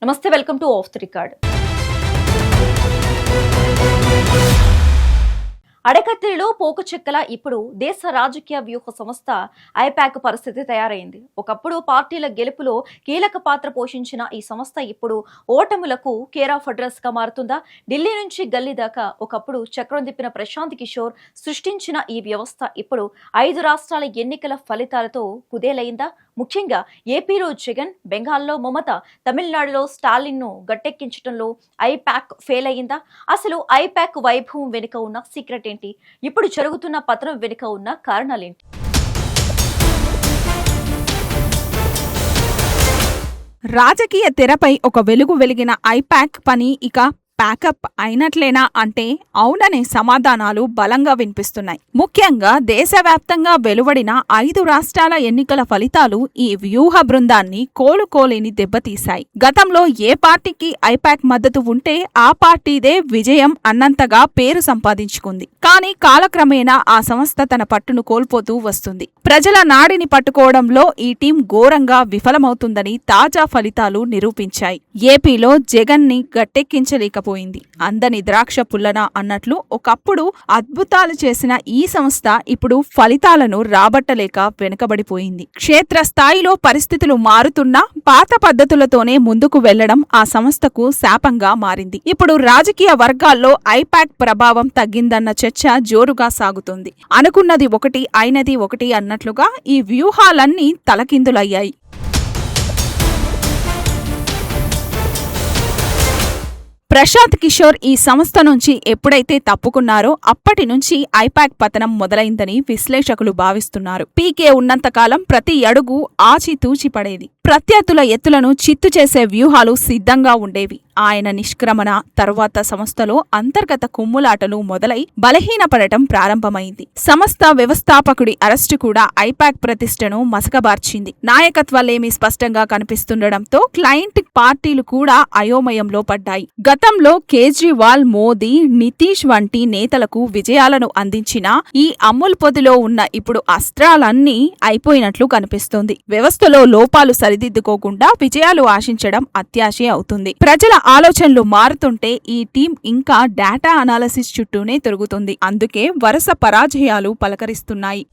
నమస్తే, welcome to off the record. అడకత్తిలో పోకుచెక్కల ఇప్పుడు దేశ రాజకీయ వ్యూహ సంస్థ ఐపాక్ పరిస్థితి తయారైంది. ఒకప్పుడు పార్టీల గెలుపులో కీలక పాత్ర పోషించిన ఈ సంస్థ ఇప్పుడు ఓటములకు కేర్ ఆఫ్ అడ్రస్ గా మారుతుందా? ఢిల్లీ నుంచి గల్లీ దాకా ఒకప్పుడు చక్రం తిప్పిన ప్రశాంత్ కిషోర్ సృష్టించిన ఈ వ్యవస్థ ఇప్పుడు 5 రాష్ట్రాల ఎన్నికల ఫలితాలతో కుదేలైందా? ముఖ్యంగా ఏపీలో జగన్, బెంగాల్లో మమత, తమిళనాడులో స్టాలిన్ ను గట్టెక్కించడంలో ఐపాక్ ఫెయిల్ అయిందా? అసలు ఐపాక్ వైభవం వెనుక ఉన్న సీక్రెట్ ఏంటి? ఇప్పుడు జరుగుతున్న పతనం వెనుక ఉన్న కారణాలేంటి? రాజకీయ తెరపై ఒక వెలుగు వెలిగిన ఐపాక్ పని ఇక ప్యాకప్ అయినట్లేనా అంటే అవుననే సమాధానాలు బలంగా వినిపిస్తున్నాయి. ముఖ్యంగా దేశవ్యాప్తంగా వెలువడిన 5 రాష్ట్రాల ఎన్నికల ఫలితాలు ఈ వ్యూహ బృందాన్ని కోలుకోలేని దెబ్బతీశాయి. గతంలో ఏ పార్టీకి ఐపాక్ మద్దతు ఉంటే ఆ పార్టీదే విజయం అన్నంతగా పేరు సంపాదించుకుంది. కానీ కాలక్రమేణా ఆ సంస్థ తన పట్టును కోల్పోతూ వస్తుంది. ప్రజల నాడిని పట్టుకోవడంలో ఈ టీం ఘోరంగా విఫలమవుతుందని తాజా ఫలితాలు నిరూపించాయి. ఏపీలో జగన్ ని గట్టెక్కించలేకపోయింది. అందని ద్రాక్ష పుల్లన అన్నట్లు ఒకప్పుడు అద్భుతాలు చేసిన ఈ సంస్థ ఇప్పుడు ఫలితాలను రాబట్టలేక వెనుకబడిపోయింది. క్షేత్రస్థాయిలో పరిస్థితులు మారుతున్నా పాత పద్ధతులతోనే ముందుకు వెళ్లడం ఆ సంస్థకు శాపంగా మారింది. ఇప్పుడు రాజకీయ వర్గాల్లో ఐపాక్ ప్రభావం తగ్గిందన్న చర్చ జోరుగా సాగుతుంది. అనుకున్నది ఒకటి, అయినది ఒకటి అన్నట్లుగా ఈ వ్యూహాలన్నీ తలకిందులయ్యాయి. ప్రశాంత్ కిషోర్ ఈ సంస్థ నుంచి ఎప్పుడైతే తప్పుకున్నారో అప్పటి నుంచి ఐపాక్ పతనం మొదలైందని విశ్లేషకులు భావిస్తున్నారు. పీకే ఉన్నంతకాలం ప్రతి అడుగు ఆచితూచి పడేది. ప్రత్యర్థుల ఎత్తులను చిత్తు చేసే వ్యూహాలు సిద్ధంగా ఉండేవి. ఆయన నిష్క్రమణ తరువాత సంస్థలో అంతర్గత కుమ్ములాటలు మొదలై బలహీనపడటం ప్రారంభమైంది. సంస్థ వ్యవస్థాపకుడి అరెస్టు కూడా ఐపాక్ ప్రతిష్టను మసకబార్చింది. నాయకత్వాలేమీ స్పష్టంగా కనిపిస్తుండటంతో క్లయింట్ పార్టీలు కూడా అయోమయంలో పడ్డాయి. గతంలో కేజ్రీవాల్, మోదీ, నితీష్ వంటి నేతలకు విజయాలను అందించిన ఈ అమ్ముల్ పొదిలో ఉన్న ఇప్పుడు అస్త్రాలన్నీ అయిపోయినట్లు కనిపిస్తోంది. వ్యవస్థలో లోపాలు సరిదిద్దుకోకుండా విజయాలు ఆశించడం అత్యాశే అవుతుంది. ప్రజల ఆలోచనలు మారుతుంటే ఈ టీం ఇంకా డేటా అనాలిసిస్ చుట్టూనే తిరుగుతుంది. అందుకే వరుస పరాజయాలు పలకరిస్తున్నాయి.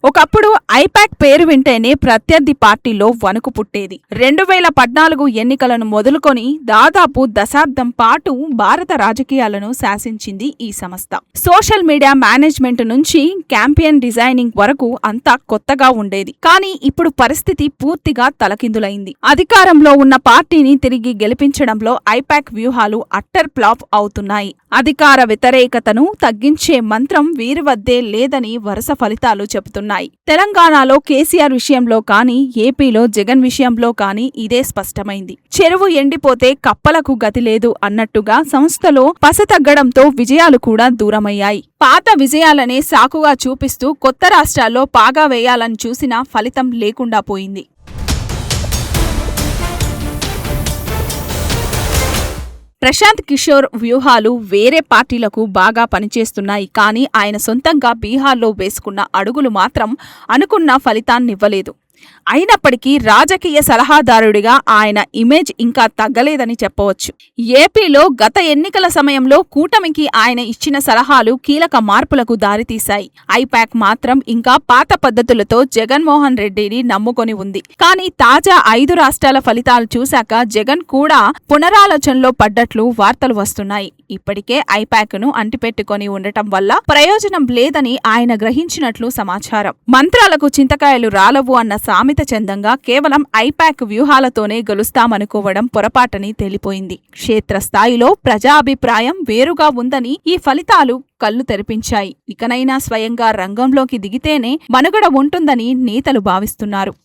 ఒకప్పుడు ఐపాక్ పేరు వింటేనే ప్రత్యర్థి పార్టీలో వణుకు పుట్టేది. 2014 ఎన్నికలను మొదలుకొని దాదాపు దశాబ్దం పాటు భారత రాజకీయాలను శాసించింది ఈ సంస్థ. సోషల్ మీడియా మేనేజ్మెంట్ నుంచి క్యాంపెయిన్ డిజైనింగ్ వరకు అంతా కొత్తగా ఉండేది. కానీ ఇప్పుడు పరిస్థితి పూర్తిగా తలకిందులైంది. అధికారంలో ఉన్న పార్టీని తిరిగి గెలిపించడంలో ఐపాక్ వ్యూహాలు అట్టర్ ఫ్లాప్ అవుతున్నాయి. అధికార వ్యతిరేకతను తగ్గించే మంత్రం వీరి వద్దే లేదని వరుస ఫలితాలు చెబుతున్నాయి. తెలంగాణలో కేసీఆర్ విషయంలో కానీ, ఏపీలో జగన్ విషయంలో కానీ ఇదే స్పష్టమైంది. చెరువు ఎండిపోతే కప్పలకు గతి లేదు అన్నట్టుగా సంస్థలో పస తగ్గడంతో విజయాలు కూడా దూరమయ్యాయి. పాత విజయాలనే సాకుగా చూపిస్తూ కొత్త రాష్ట్రాల్లో పాగా వేయాలని చూసినా ఫలితం లేకుండా పోయింది. ప్రశాంత్ కిషోర్ వ్యూహాలు వేరే పార్టీలకు బాగా పనిచేస్తున్నాయి. కానీ ఆయన సొంతంగా బీహార్లో వేసుకున్న అడుగులు మాత్రం అనుకున్న ఫలితాన్నివ్వలేదు. అయినప్పటికీ రాజకీయ సలహాదారుడిగా ఆయన ఇమేజ్ ఇంకా తగ్గలేదని చెప్పవచ్చు. ఏపీలో గత ఎన్నికల సమయంలో కూటమికి ఆయన ఇచ్చిన సలహాలు కీలక మార్పులకు దారితీశాయి. ఐపాక్ మాత్రం ఇంకా పాత పద్ధతులతో జగన్మోహన్ రెడ్డిని నమ్ముకొని ఉంది. కానీ తాజా 5 రాష్ట్రాల ఫలితాలు చూశాక జగన్ కూడా పునరాలోచనలో పడ్డట్లు వార్తలు వస్తున్నాయి. ఇప్పటికే ఐపాక్ ను అంటిపెట్టుకుని ఉండటం వల్ల ప్రయోజనం లేదని ఆయన గ్రహించినట్లు సమాచారం. మంత్రాలకు చింతకాయలు రాలవు అన్న సామెత చందంగా కేవలం ఐపాక్ వ్యూహాలతోనే గెలుస్తామనుకోవడం పొరపాటని తేలిపోయింది. క్షేత్రస్థాయిలో ప్రజాభిప్రాయం వేరుగా ఉందని ఈ ఫలితాలు కళ్లు తెరిపించాయి. ఇకనైనా స్వయంగా రంగంలోకి దిగితేనే మనుగడ ఉంటుందని నేతలు భావిస్తున్నారు.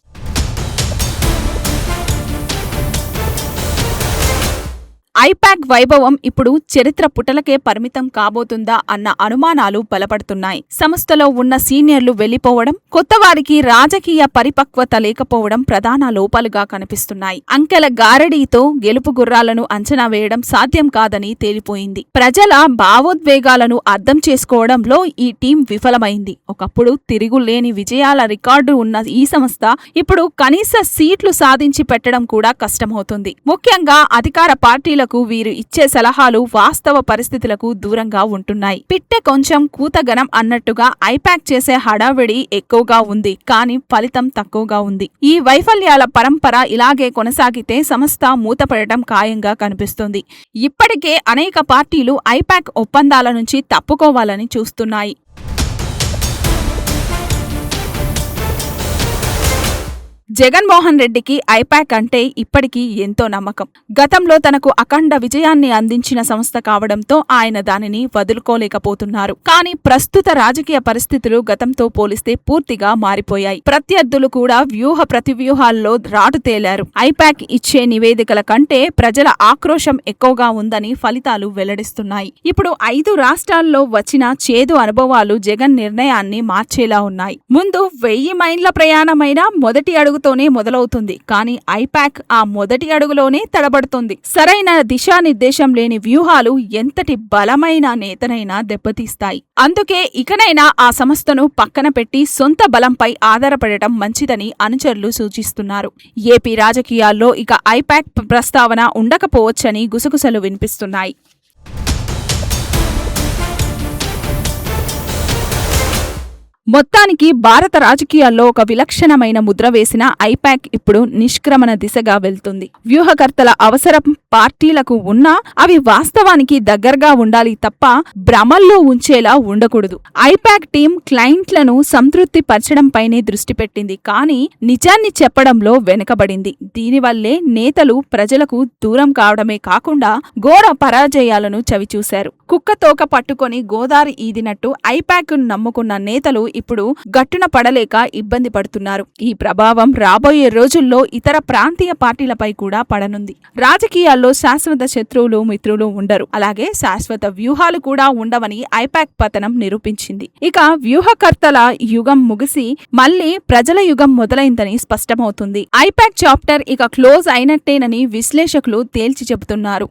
ఐపాక్ వైభవం ఇప్పుడు చరిత్ర పుటలకే పరిమితం కాబోతుందా అన్న అనుమానాలు బలపడుతున్నాయి. సంస్థలో ఉన్న సీనియర్లు వెళ్లిపోవడం, కొత్తవారికి రాజకీయ పరిపక్వత లేకపోవడం ప్రధాన లోపాలుగా కనిపిస్తున్నాయి. అంకెల గారడీతో గెలుపు గుర్రాలను అంచనా వేయడం సాధ్యం కాదని తేలిపోయింది. ప్రజల భావోద్వేగాలను అర్థం చేసుకోవడంలో ఈ టీం విఫలమైంది. ఒకప్పుడు తిరుగులేని విజయాల రికార్డు ఉన్న ఈ సంస్థ ఇప్పుడు కనీస సీట్లు సాధించి పెట్టడం కూడా కష్టమవుతుంది. ముఖ్యంగా అధికార పార్టీలకు వీరు ఇచ్చే సలహాలు వాస్తవ పరిస్థితులకు దూరంగా ఉంటున్నాయి. పిట్టె కొంచెం కూతగనం అన్నట్టుగా ఐపాక్ చేసే హడావిడి ఎక్కువగా ఉంది, కానీ ఫలితం తక్కువగా ఉంది. ఈ వైఫల్యాల పరంపర ఇలాగే కొనసాగితే సంస్థ మూతపడటం ఖాయంగా కనిపిస్తుంది. ఇప్పటికే అనేక పార్టీలు ఐపాక్ ఒప్పందాల నుంచి తప్పుకోవాలని చూస్తున్నాయి. జగన్మోహన్ రెడ్డికి ఐపాక్ అంటే ఇప్పటికీ ఎంతో నమ్మకం. గతంలో తనకు అఖండ విజయాన్ని అందించిన సంస్థ కావడంతో ఆయన దానిని వదులుకోలేకపోతున్నారు. కానీ ప్రస్తుత రాజకీయ పరిస్థితులు గతంతో పోలిస్తే పూర్తిగా మారిపోయాయి. ప్రత్యర్థులు కూడా వ్యూహ ప్రతివ్యూహాల్లో రాటు తేలారు. ఐపాక్ ఇచ్చే నివేదికల కంటే ప్రజల ఆక్రోశం ఎక్కువగా ఉందని ఫలితాలు వెల్లడిస్తున్నాయి. ఇప్పుడు 5 రాష్ట్రాల్లో వచ్చిన చేదు అనుభవాలు జగన్ నిర్ణయాన్ని మార్చేలా ఉన్నాయి. ముందు 1000 మైళ్ళ ప్రయాణమైన మొదటి అడుగుతోనే మొదలవుతుంది, కానీ ఐపాక్ ఆ మొదటి అడుగులోనే తడబడుతుంది. సరైన దిశానిర్దేశం లేని వ్యూహాలు ఎంతటి బలమైన నేతనైనా దెబ్బతీస్తాయి. అందుకే ఇకనైనా ఆ సంస్థను పక్కన పెట్టి సొంత బలంపై ఆధారపడటం మంచిదని అనుచరులు సూచిస్తున్నారు. ఏపీ రాజకీయాల్లో ఇక ఐపాక్ ప్రస్తావన ఉండకపోవచ్చని గుసగుసలు వినిపిస్తున్నాయి. మొత్తానికి భారత రాజకీయాల్లో ఒక విలక్షణమైన ముద్ర వేసిన ఐపాక్ ఇప్పుడు నిష్క్రమణ దిశగా వెళ్తుంది. వ్యూహకర్తల అవసరం పార్టీలకు ఉన్నా అవి వాస్తవానికి దగ్గరగా ఉండాలి తప్ప భ్రమల్లో ఉంచేలా ఉండకూడదు. ఐపాక్ టీం క్లయింట్లను సంతృప్తి పరచడంపైనే దృష్టి పెట్టింది, కానీ నిజాన్ని చెప్పడంలో వెనుకబడింది. దీనివల్లే నేతలు ప్రజలకు దూరం కావడమే కాకుండా ఘోర పరాజయాలను చవిచూశారు. కుక్కతోక పట్టుకొని గోదారి ఈదినట్టు ఐపాక్ నమ్ముకున్న నేతలు ఇప్పుడు గట్టున పడలేక ఇబ్బంది పడుతున్నారు. ఈ ప్రభావం రాబోయే రోజుల్లో ఇతర ప్రాంతీయ పార్టీలపై కూడా పడనుంది. రాజకీయాల్లో శాశ్వత శత్రువులు మిత్రులు ఉండరు, అలాగే శాశ్వత వ్యూహాలు కూడా ఉండవని ఐపాక్ పతనం నిరూపించింది. ఇక వ్యూహకర్తల యుగం ముగిసి మళ్లీ ప్రజల యుగం మొదలైందని స్పష్టమవుతుంది. ఐపాక్ చాప్టర్ ఇక క్లోజ్ అయినట్టేనని విశ్లేషకులు తేల్చి చెబుతున్నారు.